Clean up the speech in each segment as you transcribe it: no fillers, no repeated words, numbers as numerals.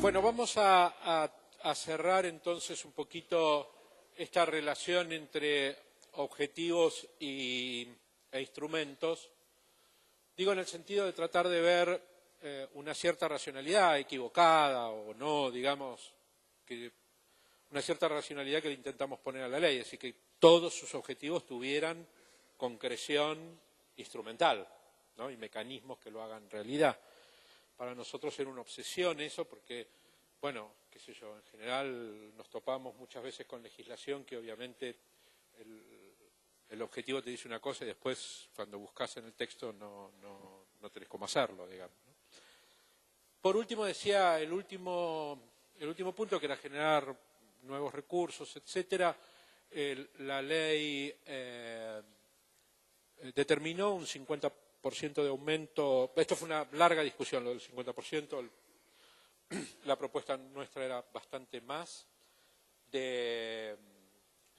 Bueno, vamos a cerrar entonces un poquito esta relación entre objetivos e instrumentos. Digo en el sentido de tratar de ver una cierta racionalidad equivocada o no, digamos, que una cierta racionalidad que le intentamos poner a la ley, es decir, que todos sus objetivos tuvieran concreción instrumental, ¿no? Y mecanismos que lo hagan realidad. Para nosotros era una obsesión eso porque, bueno, qué sé yo, en general nos topamos muchas veces con legislación que obviamente el objetivo te dice una cosa y después cuando buscas en el texto no tenés cómo hacerlo, digamos, ¿no? Por último decía el último punto, que era generar nuevos recursos, etcétera. La ley determinó un 50% de aumento. Esto fue una larga discusión, lo del 50%. La propuesta nuestra era bastante más del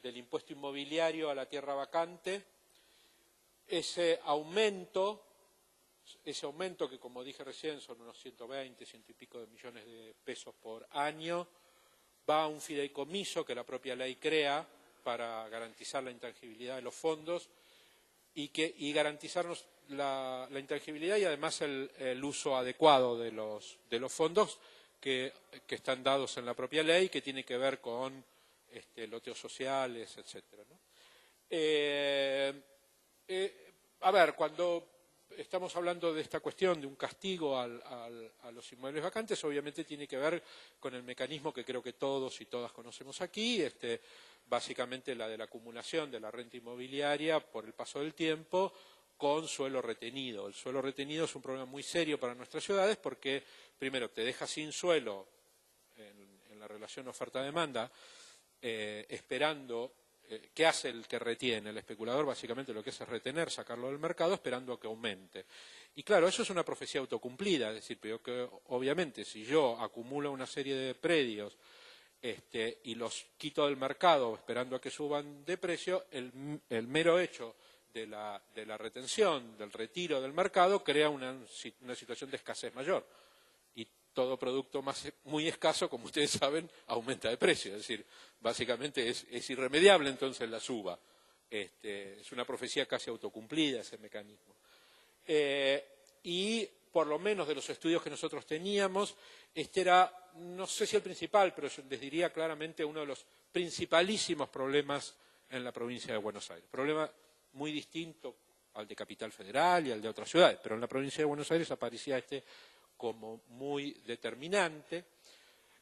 impuesto inmobiliario a la tierra vacante. Ese aumento que, como dije recién, son unos 120, ciento y pico de millones de pesos por año, va a un fideicomiso que la propia ley crea para garantizar la intangibilidad de los fondos y garantizarnos la intangibilidad y además el uso adecuado de los fondos que están dados en la propia ley, que tiene que ver con loteos sociales, etcétera, ¿no? A ver, cuando estamos hablando de esta cuestión de un castigo a los inmuebles vacantes, obviamente tiene que ver con el mecanismo que creo que todos y todas conocemos aquí, básicamente la de la acumulación de la renta inmobiliaria por el paso del tiempo con suelo retenido. El suelo retenido es un problema muy serio para nuestras ciudades porque, primero, te deja sin suelo en la relación oferta-demanda, esperando. ¿Qué hace el que retiene? El especulador básicamente lo que hace es retener, sacarlo del mercado esperando a que aumente. Y claro, eso es una profecía autocumplida, es decir, pero que obviamente si yo acumulo una serie de predios y los quito del mercado esperando a que suban de precio, el mero hecho de la retención, del retiro del mercado, crea una situación de escasez mayor. Y todo producto muy escaso, como ustedes saben, aumenta de precio. Es decir, básicamente es irremediable entonces la suba. Es una profecía casi autocumplida ese mecanismo. Y por lo menos de los estudios que nosotros teníamos, era, no sé si el principal, pero yo les diría claramente uno de los principalísimos problemas en la provincia de Buenos Aires. Problema muy distinto al de Capital Federal y al de otras ciudades, pero en la provincia de Buenos Aires aparecía como muy determinante.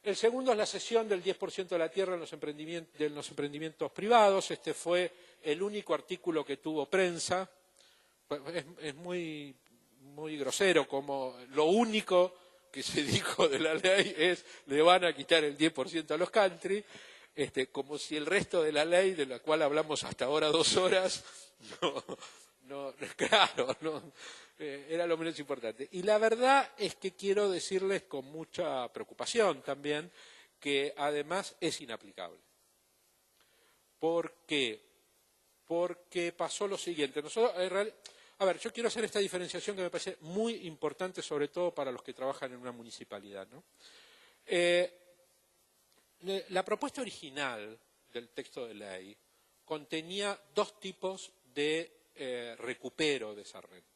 El segundo es la cesión del 10% de la tierra en los emprendimientos privados. Este fue el único artículo que tuvo prensa. Es muy grosero, como lo único que se dijo de la ley es le van a quitar el 10% a los country, como si el resto de la ley, de la cual hablamos hasta ahora 2 horas, claro, no, era lo menos importante. Y la verdad es que quiero decirles con mucha preocupación también que además es inaplicable. ¿Por qué? Porque pasó lo siguiente. A ver, yo quiero hacer esta diferenciación que me parece muy importante, sobre todo para los que trabajan en una municipalidad, ¿no? La propuesta original del texto de ley contenía 2 tipos de recupero de esa renta.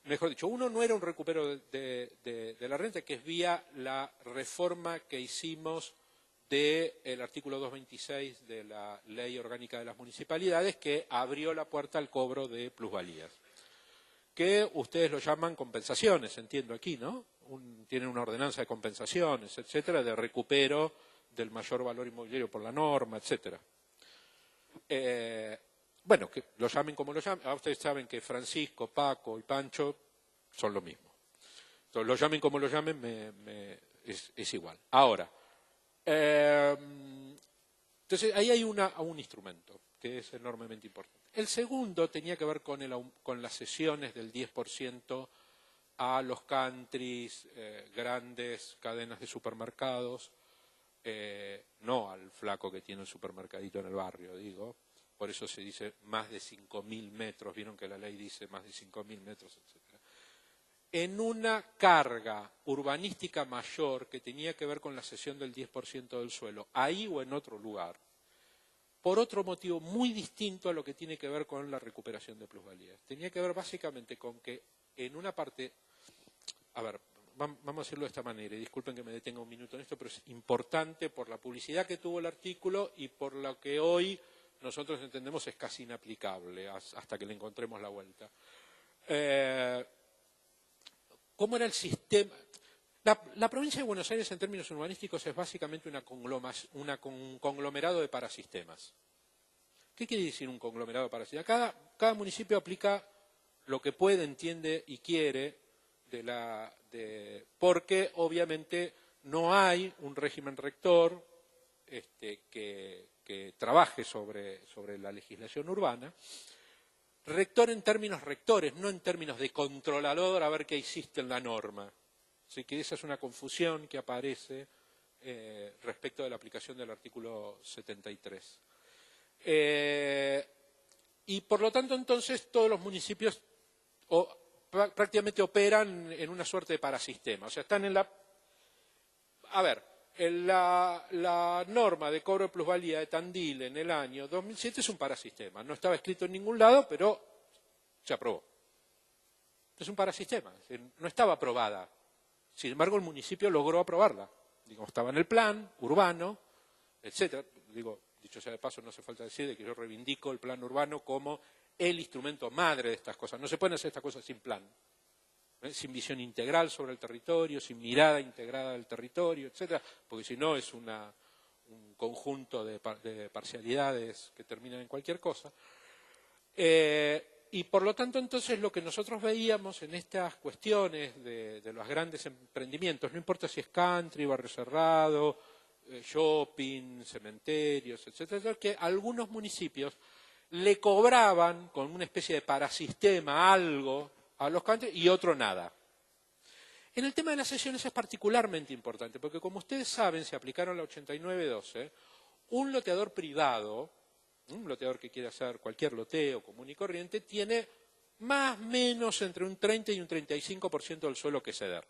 Mejor dicho, uno no era un recupero de la renta, que es vía la reforma que hicimos del artículo 226 de la Ley Orgánica de las Municipalidades, que abrió la puerta al cobro de plusvalías, que ustedes lo llaman compensaciones, entiendo aquí, ¿no? Tienen una ordenanza de compensaciones, etcétera, de recupero del mayor valor inmobiliario por la norma, etcétera. Bueno, que lo llamen como lo llamen. Ustedes saben que Francisco, Paco y Pancho son lo mismo. Entonces, lo llamen como lo llamen, es igual. Ahora, entonces ahí hay un instrumento que es enormemente importante. El segundo tenía que ver con las cesiones del 10% a los countries, grandes cadenas de supermercados, no al flaco que tiene el supermercadito en el barrio, digo. Por eso se dice más de 5.000 metros, vieron que la ley dice más de 5.000 metros, etc. en una carga urbanística mayor que tenía que ver con la cesión del 10% del suelo, ahí o en otro lugar, por otro motivo muy distinto a lo que tiene que ver con la recuperación de plusvalías. Tenía que ver básicamente con que en una parte, a ver, vamos a decirlo de esta manera, y disculpen que me detenga un minuto en esto, pero es importante por la publicidad que tuvo el artículo y por lo que hoy nosotros entendemos es casi inaplicable hasta que le encontremos la vuelta. ¿Cómo era el sistema? La provincia de Buenos Aires en términos urbanísticos es básicamente un conglomerado de parasistemas. ¿Qué quiere decir un conglomerado de parasistemas? Cada municipio aplica lo que puede, entiende y quiere, porque obviamente no hay un régimen rector que trabaje sobre la legislación urbana. Rector en términos rectores, no en términos de controlador a ver qué hiciste en la norma. Así que esa es una confusión que aparece respecto de la aplicación del artículo 73. Y por lo tanto, entonces, todos los municipios prácticamente operan en una suerte de parasistema. O sea, están en la... A ver, la norma de cobro de plusvalía de Tandil en el año 2007 es un parasistema. No estaba escrito en ningún lado, pero se aprobó. Es un parasistema, no estaba aprobada. Sin embargo, el municipio logró aprobarla. Digo, estaba en el plan urbano, etcétera. Digo, dicho sea de paso, no hace falta decir de que yo reivindico el plan urbano como el instrumento madre de estas cosas. No se pueden hacer estas cosas sin plan. Sin visión integral sobre el territorio, sin mirada integrada del territorio, etcétera, porque si no es un conjunto de parcialidades que terminan en cualquier cosa. Y por lo tanto, entonces, lo que nosotros veíamos en estas cuestiones de los grandes emprendimientos, no importa si es country, barrio cerrado, shopping, cementerios, etcétera, que algunos municipios le cobraban con una especie de parasistema algo a los country y otro nada. En el tema de las cesiones es particularmente importante, porque como ustedes saben, se aplicaron la 8912, un loteador privado, un loteador que quiere hacer cualquier loteo común y corriente, tiene más o menos entre un 30 y un 35% del suelo que ceder.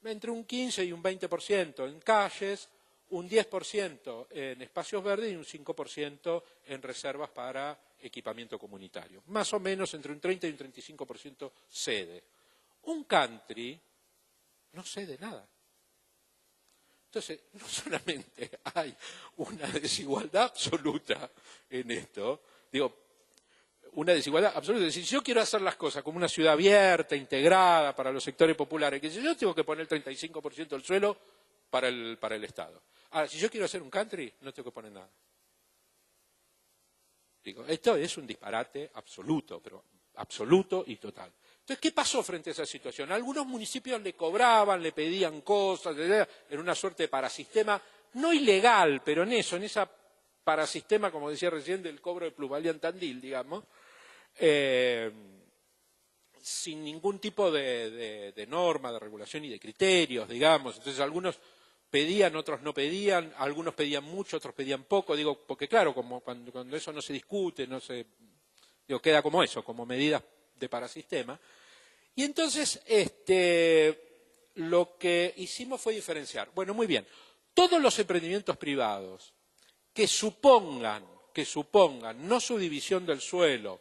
Entre un 15 y un 20% en calles, un 10% en espacios verdes y un 5% en reservas para equipamiento comunitario. Más o menos entre un 30 y un 35% cede. Un country no cede nada. Entonces, no solamente hay una desigualdad absoluta en esto, digo, una desigualdad absoluta. Es decir, si yo quiero hacer las cosas como una ciudad abierta, integrada para los sectores populares, que yo tengo que poner el 35% del suelo para el Estado. Ahora, si yo quiero hacer un country, no tengo que poner nada. Digo, esto es un disparate absoluto, pero absoluto y total. Entonces, ¿qué pasó frente a esa situación? Algunos municipios le cobraban, le pedían cosas, en una suerte de parasistema, no ilegal, pero en esa parasistema, como decía recién, del cobro de plusvalía en Tandil, digamos, sin ningún tipo de norma, de regulación y de criterios, digamos. Entonces, algunos pedían, otros no pedían, algunos pedían mucho, otros pedían poco, digo, porque claro, como cuando eso no se discute, queda como eso, como medidas de parasistema. Y entonces, lo que hicimos fue diferenciar. Bueno, muy bien, todos los emprendimientos privados que supongan no subdivisión del suelo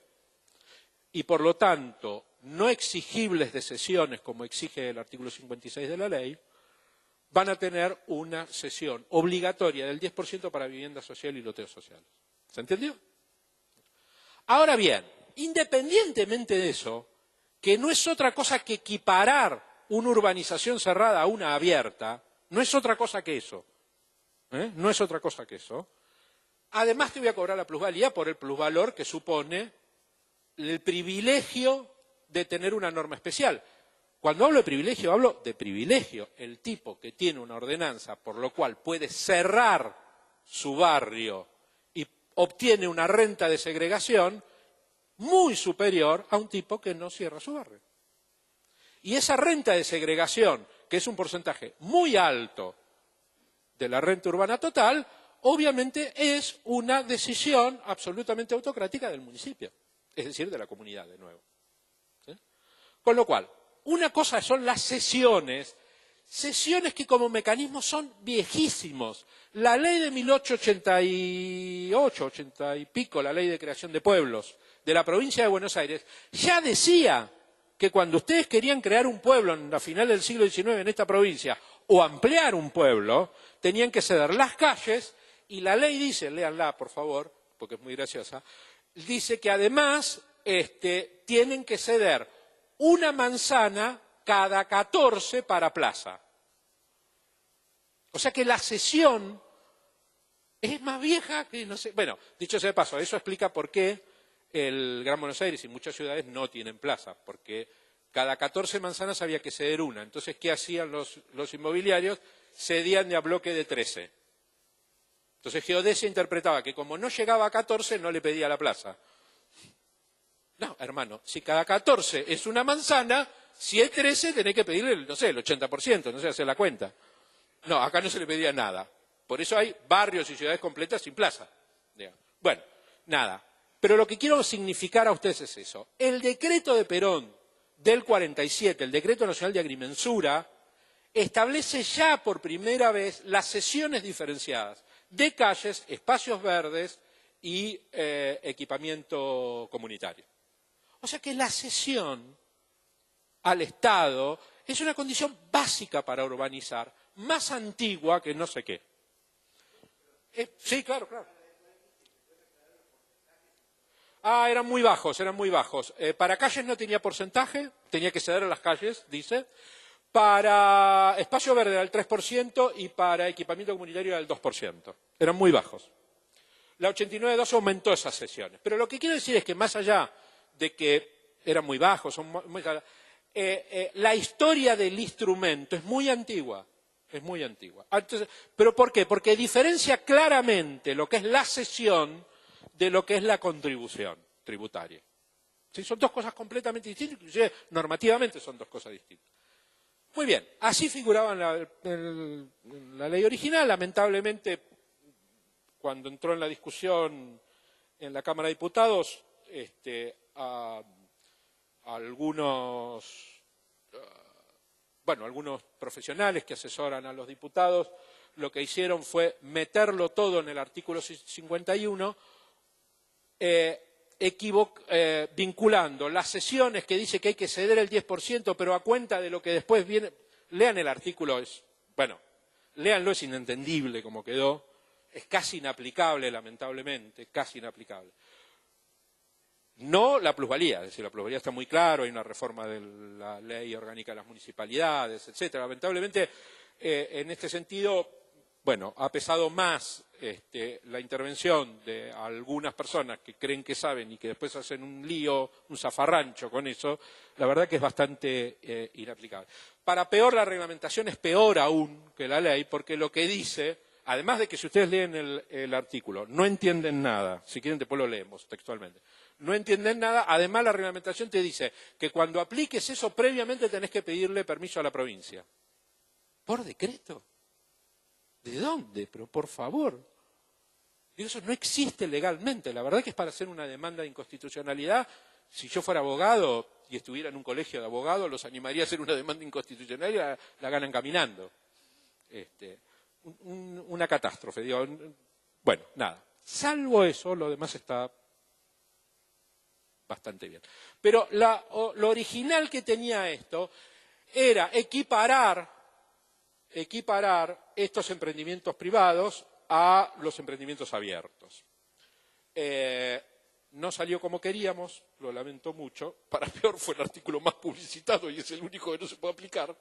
y por lo tanto no exigibles de cesiones como exige el artículo 56 de la ley, van a tener una cesión obligatoria del 10% para vivienda social y loteos sociales. ¿Se entendió? Ahora bien, independientemente de eso, que no es otra cosa que equiparar una urbanización cerrada a una abierta, no es otra cosa que eso. No es otra cosa que eso. Además te voy a cobrar la plusvalía por el plusvalor que supone el privilegio de tener una norma especial. Cuando hablo de privilegio, el tipo que tiene una ordenanza por lo cual puede cerrar su barrio y obtiene una renta de segregación muy superior a un tipo que no cierra su barrio. Y esa renta de segregación, que es un porcentaje muy alto de la renta urbana total, obviamente es una decisión absolutamente autocrática del municipio, es decir, de la comunidad de nuevo. ¿Sí? Con lo cual, una cosa son las cesiones que como mecanismo son viejísimos. La ley de 1888, 80 y pico, la ley de creación de pueblos de la provincia de Buenos Aires, ya decía que cuando ustedes querían crear un pueblo en la final del siglo XIX en esta provincia o ampliar un pueblo, tenían que ceder las calles y la ley dice, léanla por favor, porque es muy graciosa, dice que además tienen que ceder una manzana cada 14 para plaza. O sea que la cesión es más vieja que no sé. Bueno, dicho sea de paso, eso explica por qué el Gran Buenos Aires y muchas ciudades no tienen plaza, porque cada 14 manzanas había que ceder una. Entonces, ¿qué hacían los inmobiliarios? Cedían de a bloque de 13. Entonces, Geodesia interpretaba que como no llegaba a 14, no le pedía la plaza. No, hermano, si cada 14 es una manzana, si es 13 tenés que pedirle, no sé, el 80%, no sé, hacer la cuenta. No, acá no se le pedía nada. Por eso hay barrios y ciudades completas sin plaza. Bueno, nada. Pero lo que quiero significar a ustedes es eso. El decreto de Perón del 47, el Decreto Nacional de Agrimensura, establece ya por primera vez las cesiones diferenciadas de calles, espacios verdes y equipamiento comunitario. O sea que la cesión al Estado es una condición básica para urbanizar, más antigua que no sé qué. Sí, claro, claro. Ah, eran muy bajos, eran muy bajos. Para calles no tenía porcentaje, tenía que ceder a las calles, dice. Para espacio verde era el 3% y para equipamiento comunitario era el 2%. Eran muy bajos. La 89.2 aumentó esas cesiones. Pero lo que quiero decir es que más allá de que eran muy bajos, la historia del instrumento es muy antigua. Es muy antigua. Entonces, ¿pero por qué? Porque diferencia claramente lo que es la cesión de lo que es la contribución tributaria. ¿Sí? Son dos cosas completamente distintas, inclusive normativamente son dos cosas distintas. Muy bien, así figuraba en la ley original. Lamentablemente, cuando entró en la discusión en la Cámara de Diputados, algunos profesionales que asesoran a los diputados lo que hicieron fue meterlo todo en el artículo 51, vinculando las cesiones que dice que hay que ceder el 10%, pero a cuenta de lo que después viene. Lean el artículo, léanlo, es inentendible como quedó, es casi inaplicable, lamentablemente, casi inaplicable. No la plusvalía, es decir, la plusvalía está muy claro, hay una reforma de la ley orgánica de las municipalidades, etcétera. Lamentablemente, en este sentido, bueno, ha pesado más la intervención de algunas personas que creen que saben y que después hacen un lío, un zafarrancho con eso. La verdad que es bastante inaplicable. Para peor, la reglamentación es peor aún que la ley, porque lo que dice, además de que si ustedes leen el artículo no entienden nada, si quieren después lo leemos textualmente, no entienden nada, además la reglamentación te dice que cuando apliques eso previamente tenés que pedirle permiso a la provincia. ¿Por decreto? ¿De dónde? Pero por favor. Digo, eso no existe legalmente. La verdad que es para hacer una demanda de inconstitucionalidad. Si yo fuera abogado y estuviera en un colegio de abogados, los animaría a hacer una demanda inconstitucional y la ganan caminando. Una catástrofe. Digo, bueno, nada. Salvo eso, lo demás está bastante bien. Pero lo original que tenía esto era equiparar estos emprendimientos privados a los emprendimientos abiertos. No salió como queríamos, lo lamento mucho, para peor fue el artículo más publicitado y es el único que no se puede aplicar,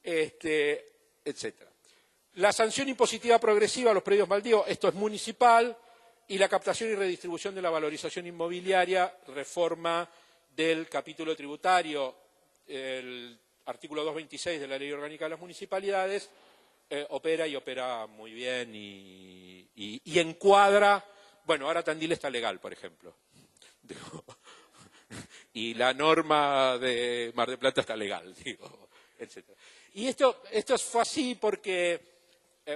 etcétera. La sanción impositiva progresiva a los predios baldíos, esto es municipal, y la captación y redistribución de la valorización inmobiliaria, reforma del capítulo tributario, el artículo 226 de la Ley Orgánica de las Municipalidades, opera muy bien y encuadra. Bueno, ahora Tandil está legal, por ejemplo. Y la norma de Mar del Plata está legal, etc. Y esto fue así porque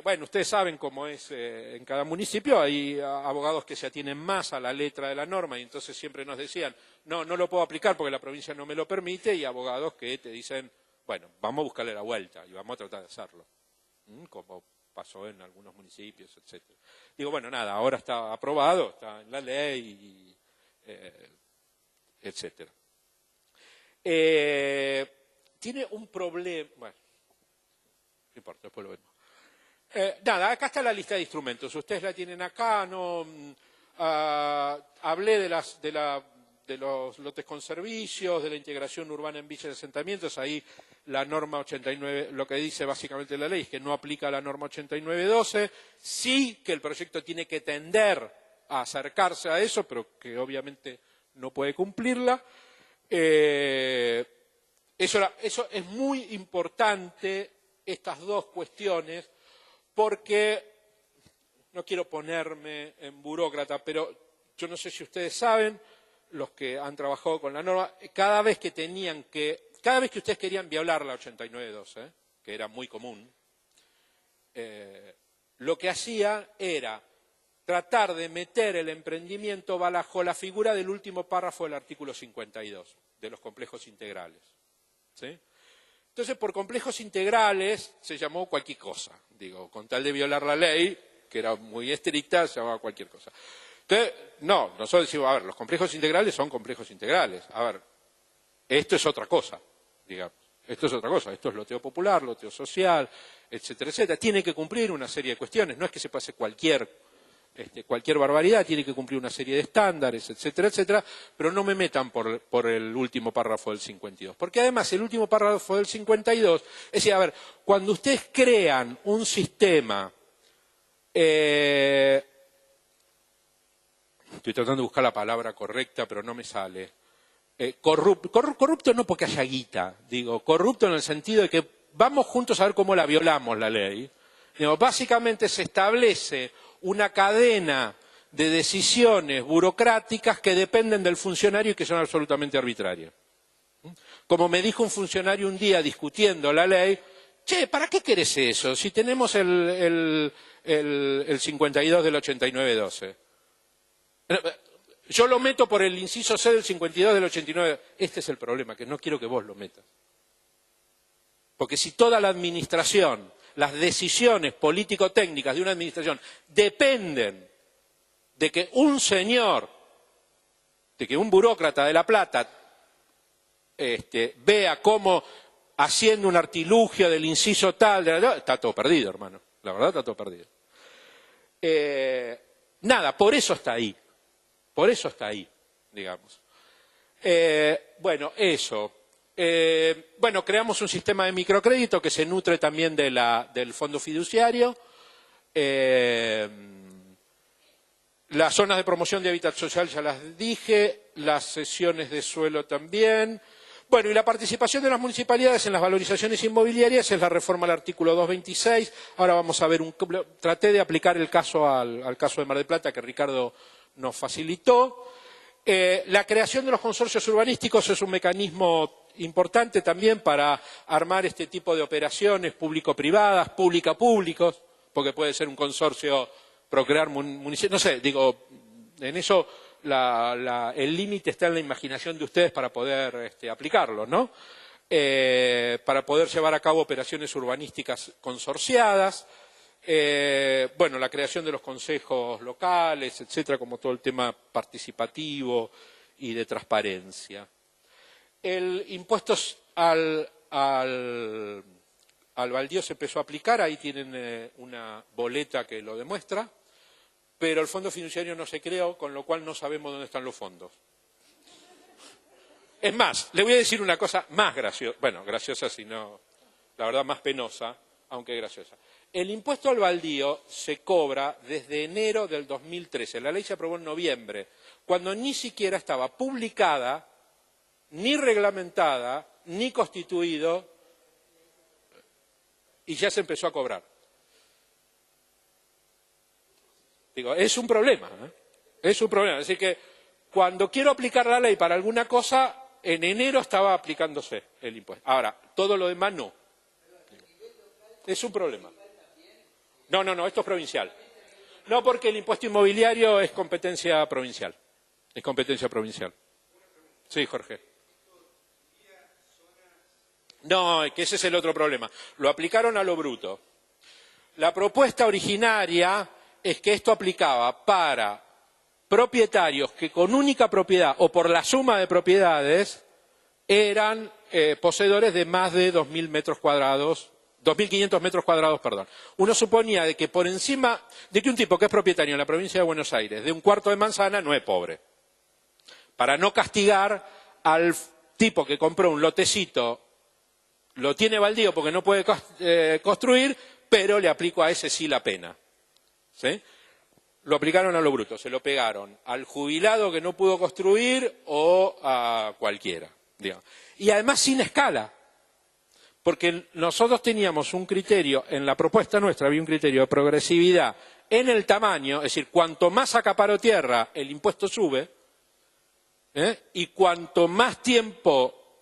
bueno, ustedes saben cómo es en cada municipio, hay abogados que se atienen más a la letra de la norma y entonces siempre nos decían, no, no lo puedo aplicar porque la provincia no me lo permite, y abogados que te dicen, bueno, vamos a buscarle la vuelta y vamos a tratar de hacerlo, como pasó en algunos municipios, etcétera. Digo, bueno, nada, ahora está aprobado, está en la ley, etcétera. Tiene un problema, bueno, no importa, después lo vemos. Nada, acá está la lista de instrumentos. Ustedes la tienen acá. No hablé de los lotes con servicios, de la integración urbana en villas y asentamientos. Ahí la norma 89, lo que dice básicamente la ley es que no aplica la norma 8912. Sí que el proyecto tiene que tender a acercarse a eso, pero que obviamente no puede cumplirla. Eso es muy importante, estas dos cuestiones, porque no quiero ponerme en burócrata, pero yo no sé si ustedes saben, los que han trabajado con la norma, cada vez que ustedes querían violar la 8912, que era muy común, lo que hacía era tratar de meter el emprendimiento bajo la figura del último párrafo del artículo 52, de los complejos integrales, ¿sí? Entonces, por complejos integrales se llamó cualquier cosa. Digo, con tal de violar la ley, que era muy estricta, se llamaba cualquier cosa. Entonces, no, nosotros decimos, a ver, los complejos integrales son complejos integrales. A ver, esto es otra cosa, digamos. Esto es otra cosa. Esto es loteo popular, loteo social, etcétera, etcétera. Tiene que cumplir una serie de cuestiones. No es que se pase cualquier barbaridad, tiene que cumplir una serie de estándares, etcétera, etcétera, pero no me metan por el último párrafo del 52. Porque además el último párrafo del 52, es decir, a ver, cuando ustedes crean un sistema, estoy tratando de buscar la palabra correcta, pero no me sale, corrupto no porque haya guita, digo, corrupto en el sentido de que vamos juntos a ver cómo la violamos la ley. Digo, básicamente se establece una cadena de decisiones burocráticas que dependen del funcionario y que son absolutamente arbitrarias. Como me dijo un funcionario un día discutiendo la ley, che, ¿para qué querés eso si tenemos el 52 del 8912? Yo lo meto por el inciso C del 52 del 89. Este es el problema, que no quiero que vos lo metas. Porque si toda la administración, las decisiones político-técnicas de una administración dependen de que un señor, de que un burócrata de La Plata vea cómo haciendo un artilugio del inciso tal, está todo perdido, hermano. La verdad está todo perdido. Nada, por eso está ahí. Por eso está ahí, digamos. Bueno, eso. Bueno, creamos un sistema de microcrédito que se nutre también del fondo fiduciario. Las zonas de promoción de hábitat social ya las dije, las cesiones de suelo también. Bueno, y la participación de las municipalidades en las valorizaciones inmobiliarias es la reforma al artículo 226. Ahora vamos a ver traté de aplicar el caso al caso de Mar del Plata que Ricardo nos facilitó. La creación de los consorcios urbanísticos es un mecanismo importante también para armar este tipo de operaciones público-privadas, pública-públicos, porque puede ser un consorcio procrear municipios, no sé, digo, en eso el límite está en la imaginación de ustedes para poder aplicarlo, ¿no? Para poder llevar a cabo operaciones urbanísticas consorciadas, bueno, la creación de los consejos locales, etcétera, como todo el tema participativo y de transparencia. El impuesto al baldío se empezó a aplicar, ahí tienen una boleta que lo demuestra, pero el fondo fiduciario no se creó, con lo cual no sabemos dónde están los fondos. Es más, le voy a decir una cosa más graciosa, bueno, graciosa sino, la verdad más penosa, aunque graciosa. El impuesto al baldío se cobra desde enero del 2013, la ley se aprobó en noviembre, cuando ni siquiera estaba publicada, ni reglamentada, ni constituido, y ya se empezó a cobrar. Digo, es un problema, es un problema. Es decir que cuando quiero aplicar la ley para alguna cosa, en enero estaba aplicándose el impuesto. Ahora, todo lo demás no. Es un problema. No, esto es provincial. No, porque el impuesto inmobiliario es competencia provincial. Es competencia provincial. Sí, Jorge. No, que ese es el otro problema. Lo aplicaron a lo bruto. La propuesta originaria es que esto aplicaba para propietarios que con única propiedad o por la suma de propiedades eran poseedores de más de 2.000 metros cuadrados, 2.500 metros cuadrados, perdón. Uno suponía de que por encima de que un tipo que es propietario en la provincia de Buenos Aires de un cuarto de manzana no es pobre. Para no castigar al tipo que compró un lotecito, lo tiene baldío porque no puede construir, pero le aplico a ese sí la pena. ¿Sí? Lo aplicaron a lo bruto, se lo pegaron al jubilado que no pudo construir o a cualquiera, digamos. Y además sin escala, porque nosotros teníamos un criterio, en la propuesta nuestra había un criterio de progresividad en el tamaño, es decir, cuanto más acaparo tierra el impuesto sube, y cuanto más tiempo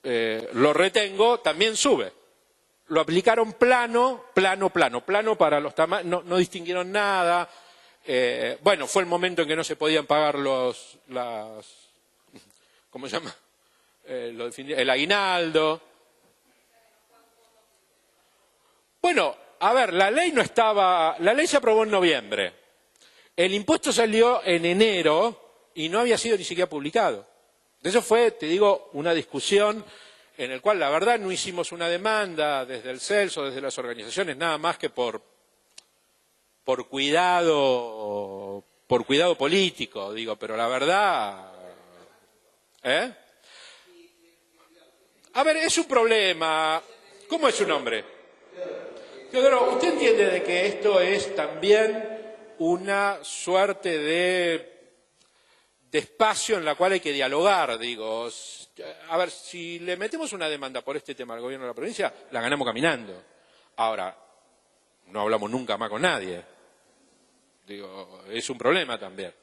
lo retengo, también sube. Lo aplicaron plano para los tamaños, no distinguieron nada. Bueno, fue el momento en que no se podían pagar ¿cómo se llama? El aguinaldo. Bueno, a ver, la ley se aprobó en noviembre. El impuesto salió en enero y no había sido ni siquiera publicado. De eso fue, te digo, una discusión en la cual la verdad no hicimos una demanda desde el Celso, desde las organizaciones, nada más que por cuidado político, digo, pero la verdad, A ver, es un problema. ¿Cómo es su nombre? Teodoro, ¿usted entiende de que esto es también una suerte de espacio en la cual hay que dialogar? Digo, a ver, si le metemos una demanda por este tema al gobierno de la provincia, la ganamos caminando. Ahora, no hablamos nunca más con nadie. Digo, es un problema también.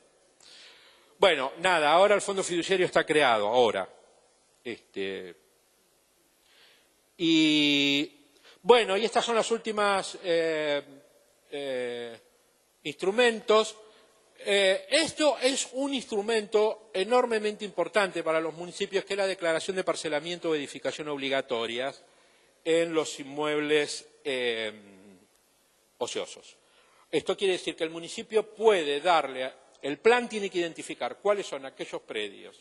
Bueno, nada, ahora el fondo fiduciario está creado, ahora. Y bueno, y estas son las últimas instrumentos. Esto es un instrumento enormemente importante para los municipios, que es la declaración de parcelamiento o edificación obligatorias en los inmuebles ociosos. Esto quiere decir que el municipio puede el plan tiene que identificar cuáles son aquellos predios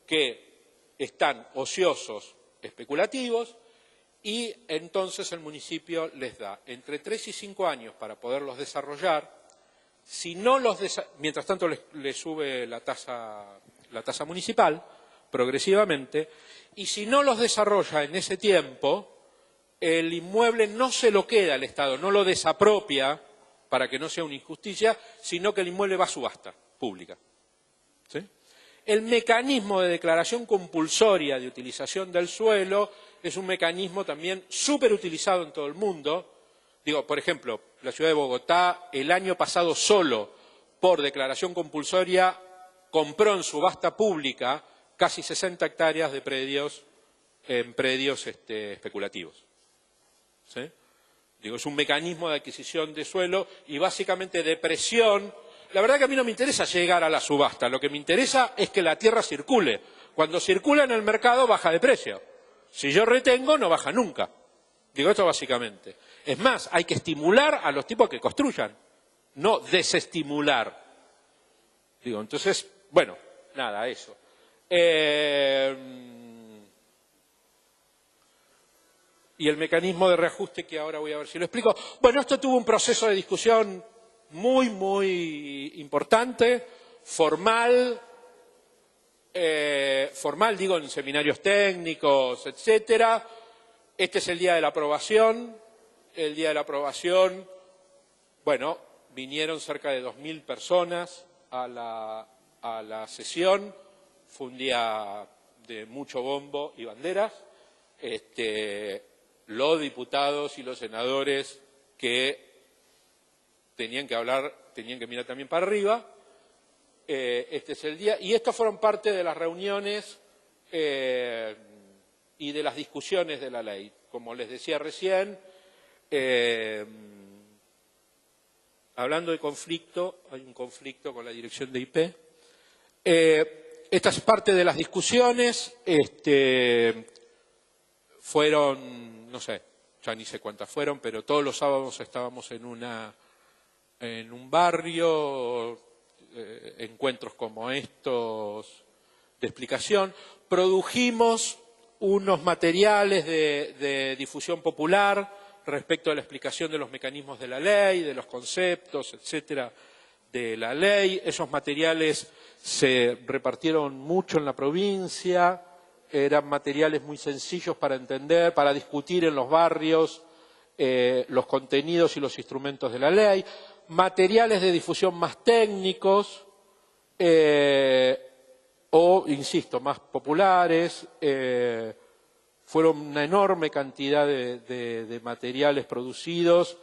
que están ociosos especulativos y entonces el municipio les da entre 3 y 5 años para poderlos desarrollar. Si no mientras tanto les sube la tasa municipal progresivamente, y si no los desarrolla en ese tiempo, el inmueble no se lo queda al Estado, no lo desapropia para que no sea una injusticia, sino que el inmueble va a subasta pública. ¿Sí? El mecanismo de declaración compulsoria de utilización del suelo es un mecanismo también súper utilizado en todo el mundo. Digo, por ejemplo, la ciudad de Bogotá el año pasado solo por declaración compulsoria compró en subasta pública casi 60 hectáreas de predios en predios especulativos. ¿Sí? Digo, es un mecanismo de adquisición de suelo y básicamente de presión. La verdad que a mí no me interesa llegar a la subasta, lo que me interesa es que la tierra circule. Cuando circula en el mercado baja de precio. Si yo retengo no baja nunca. Digo, esto básicamente. Es más, hay que estimular a los tipos que construyan, no desestimular. Digo, entonces, bueno, nada, eso. Y el mecanismo de reajuste, que ahora voy a ver si lo explico. Bueno, esto tuvo un proceso de discusión muy, muy importante, formal, digo, en seminarios técnicos, etcétera. Este es el día de la aprobación. El día de la aprobación, bueno, vinieron cerca de 2.000 personas a la sesión. Fue un día de mucho bombo y banderas. Los diputados y los senadores que tenían que hablar, tenían que mirar también para arriba. Este es el día. Y estos fueron parte de las reuniones y de las discusiones de la ley. Como les decía recién, hablando de conflicto, hay un conflicto con la dirección de IP. Esta es parte de las discusiones, fueron, no sé, ya ni sé cuántas fueron, pero todos los sábados estábamos en un barrio, encuentros como estos de explicación. Produjimos unos materiales de difusión popular respecto a la explicación de los mecanismos de la ley, de los conceptos, etcétera, de la ley. Esos materiales se repartieron mucho en la provincia, eran materiales muy sencillos para entender, para discutir en los barrios los contenidos y los instrumentos de la ley, materiales de difusión más técnicos o, insisto, más populares. Fueron una enorme cantidad de materiales producidos.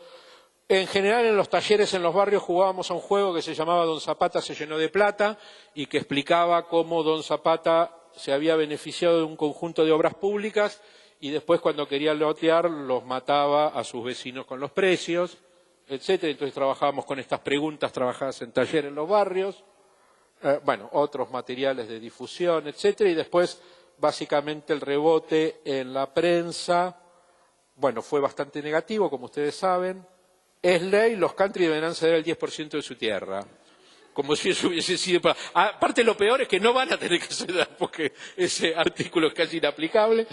En general, en los talleres en los barrios jugábamos a un juego que se llamaba Don Zapata se llenó de plata y que explicaba cómo Don Zapata se había beneficiado de un conjunto de obras públicas y después, cuando quería lotear, los mataba a sus vecinos con los precios, etcétera. Entonces trabajábamos con estas preguntas trabajadas en taller en los barrios, bueno, otros materiales de difusión, etcétera. Y después, básicamente, el rebote en la prensa, bueno, fue bastante negativo, como ustedes saben. Es ley, los country deberán ceder el 10% de su tierra. Como si eso hubiese sido... Aparte, lo peor es que no van a tener que ceder, porque ese artículo es casi inaplicable.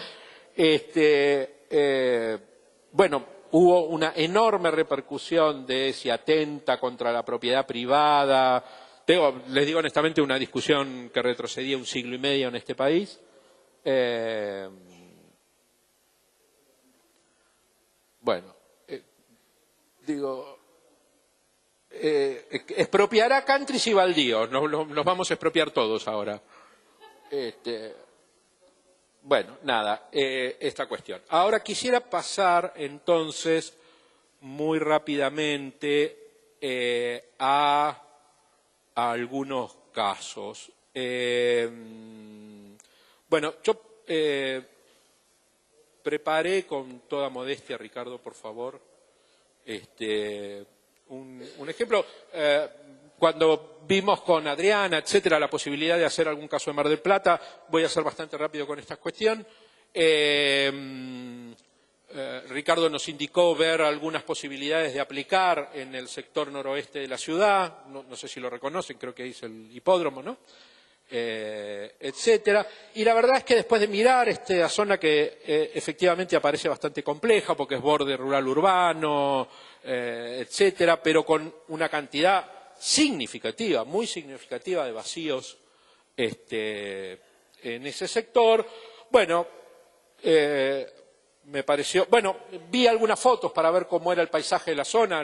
Bueno, hubo una enorme repercusión de si atenta contra la propiedad privada. Les digo honestamente, una discusión que retrocedía 1 siglo y medio en este país. Bueno, digo, expropiará countries y baldíos, nos vamos a expropiar todos ahora. Bueno, nada, esta cuestión. Ahora quisiera pasar entonces muy rápidamente a algunos casos. Bueno, yo preparé con toda modestia, Ricardo, por favor, un ejemplo. Cuando vimos con Adriana, etcétera, la posibilidad de hacer algún caso de Mar del Plata, voy a ser bastante rápido con esta cuestión. Ricardo nos indicó ver algunas posibilidades de aplicar en el sector noroeste de la ciudad, no sé si lo reconocen, creo que es el hipódromo, ¿no? Etcétera. Y la verdad es que después de mirar esta zona que efectivamente aparece bastante compleja, porque es borde rural-urbano, etcétera, pero con una cantidad significativa, muy significativa de vacíos en ese sector. Bueno, me pareció, bueno, vi algunas fotos para ver cómo era el paisaje de la zona,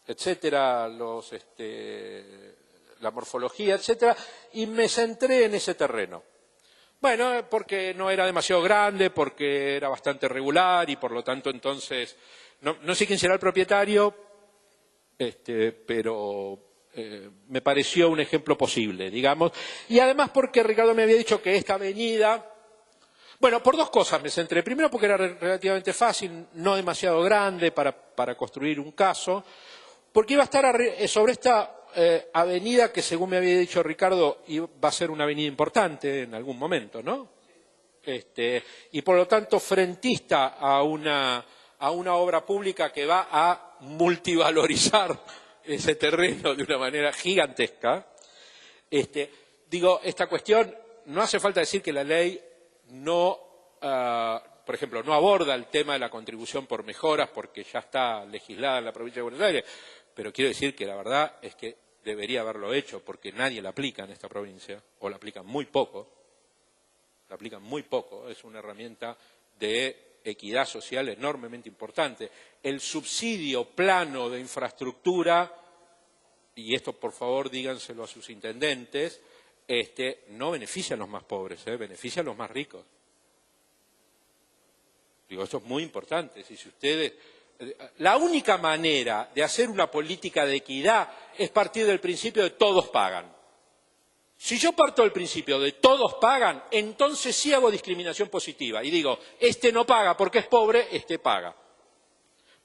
etcétera, la morfología, etcétera, y me centré en ese terreno. Bueno, porque no era demasiado grande, porque era bastante regular y por lo tanto entonces, no sé quién será el propietario, pero me pareció un ejemplo posible, digamos. Y además porque Ricardo me había dicho que esta avenida, bueno, por dos cosas me centré. Primero porque era relativamente fácil, no demasiado grande para construir un caso, porque iba a estar sobre esta avenida que, según me había dicho Ricardo, va a ser una avenida importante en algún momento, ¿no? Y por lo tanto frentista a una obra pública que va a multivalorizar ese terreno de una manera gigantesca. Digo, esta cuestión, no hace falta decir que la ley no, por ejemplo, no aborda el tema de la contribución por mejoras porque ya está legislada en la provincia de Buenos Aires, pero quiero decir que la verdad es que debería haberlo hecho porque nadie la aplica en esta provincia, o la aplican muy poco, es una herramienta de equidad social enormemente importante. El subsidio plano de infraestructura, y esto por favor díganselo a sus intendentes, no beneficia a los más pobres, beneficia a los más ricos. Digo, esto es muy importante. Si ustedes, la única manera de hacer una política de equidad es partir del principio de todos pagan. Si yo parto del principio de todos pagan, entonces sí hago discriminación positiva y digo, este no paga porque es pobre, este paga.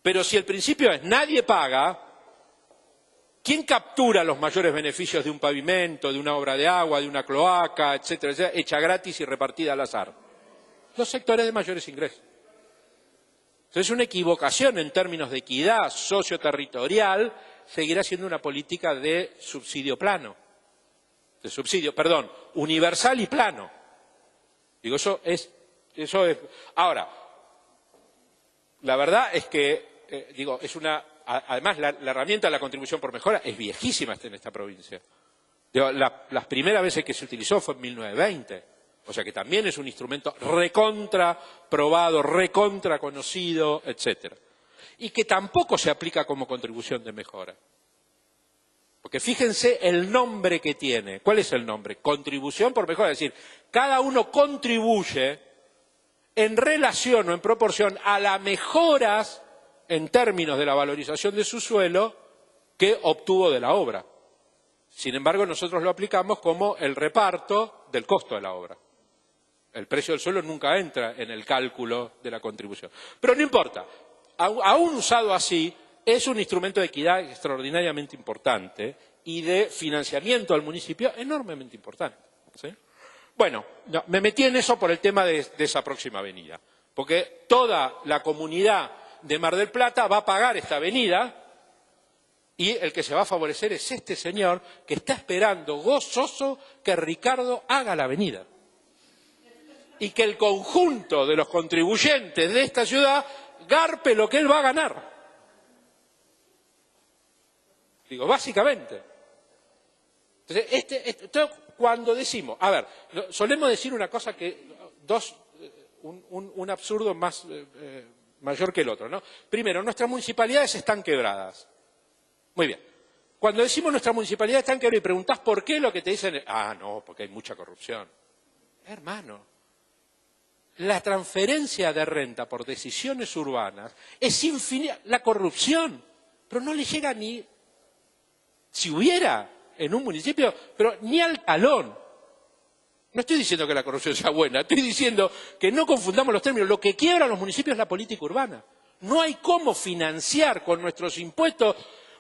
Pero si el principio es nadie paga, ¿quién captura los mayores beneficios de un pavimento, de una obra de agua, de una cloaca, etcétera, etcétera, hecha gratis y repartida al azar? Los sectores de mayores ingresos. Entonces, una equivocación en términos de equidad socioterritorial seguirá siendo una política de subsidio plano. De subsidio, perdón, universal y plano. Digo, eso es. Ahora, la verdad es que, es una. Además, la herramienta de la contribución por mejora es viejísima en esta provincia. Las primeras veces que se utilizó fue en 1920. O sea que también es un instrumento recontra probado, recontra conocido, etcétera. Y que tampoco se aplica como contribución de mejora. Porque fíjense el nombre que tiene. ¿Cuál es el nombre? Contribución por mejora. Es decir, cada uno contribuye en relación o en proporción a las mejoras en términos de la valorización de su suelo que obtuvo de la obra. Sin embargo, nosotros lo aplicamos como el reparto del costo de la obra. El precio del suelo nunca entra en el cálculo de la contribución. Pero no importa, aún usado así, es un instrumento de equidad extraordinariamente importante y de financiamiento al municipio enormemente importante. ¿Sí? Bueno, me metí en eso por el tema de esa próxima avenida, porque toda la comunidad de Mar del Plata va a pagar esta avenida y el que se va a favorecer es este señor que está esperando gozoso que Ricardo haga la avenida. Y que el conjunto de los contribuyentes de esta ciudad garpe lo que él va a ganar. Digo, básicamente. Entonces, cuando decimos, a ver, solemos decir una cosa que, un absurdo mayor que el otro, ¿no? Primero, nuestras municipalidades están quebradas. Muy bien. Cuando decimos nuestras municipalidades están quebradas y preguntás por qué, lo que te dicen es, no, porque hay mucha corrupción. Hermano. La transferencia de renta por decisiones urbanas es infinita. La corrupción, pero no le llega ni, si hubiera en un municipio, pero ni al talón. No estoy diciendo que la corrupción sea buena, estoy diciendo que no confundamos los términos. Lo que quiebra a los municipios es la política urbana. No hay cómo financiar con nuestros impuestos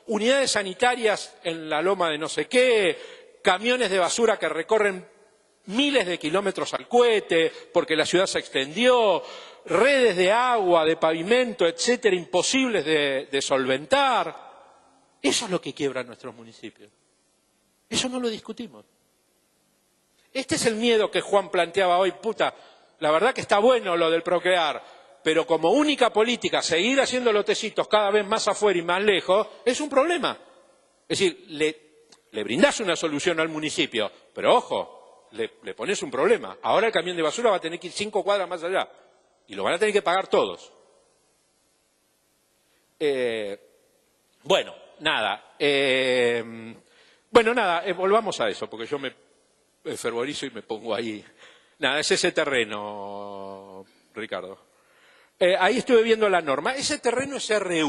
unidades sanitarias en la loma de no sé qué, camiones de basura que recorren miles de kilómetros al cohete, porque la ciudad se extendió, redes de agua, de pavimento, etcétera, imposibles de solventar. Eso es lo que quiebra nuestros municipios. Eso no lo discutimos. Este es el miedo que Juan planteaba hoy. La verdad que está bueno lo del procrear, pero como única política seguir haciendo lotecitos cada vez más afuera y más lejos, es un problema. Es decir, le brindás una solución al municipio, pero ojo, le pones un problema. Ahora el camión de basura va a tener que ir 5 cuadras más allá y lo van a tener que pagar todos. Bueno, nada, volvamos a eso, porque yo me fervorizo y me pongo ahí. Nada, es ese terreno, Ricardo. Ahí estuve viendo la norma. Ese terreno es RU.